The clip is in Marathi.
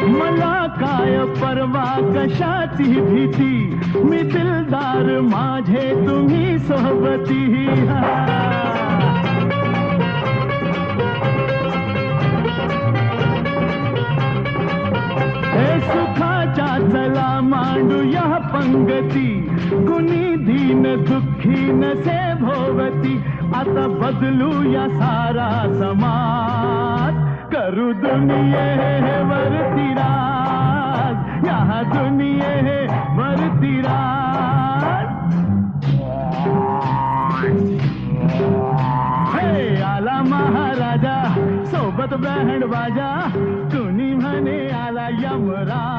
मला काय परवा कशाची भीती, मी दिलदार माझे तुम्ही सोबती. हे सुखाच्या चला मांडूया पंगती, कुणी दीन दुःखी नसे भोवती. आता बदलूया सारा समाज, करू दुनियेवरती राज, या दुनियेवरती राज. हे आला महाराजा सोबत बँड बाजा, कुणी म्हणे आला यमराज.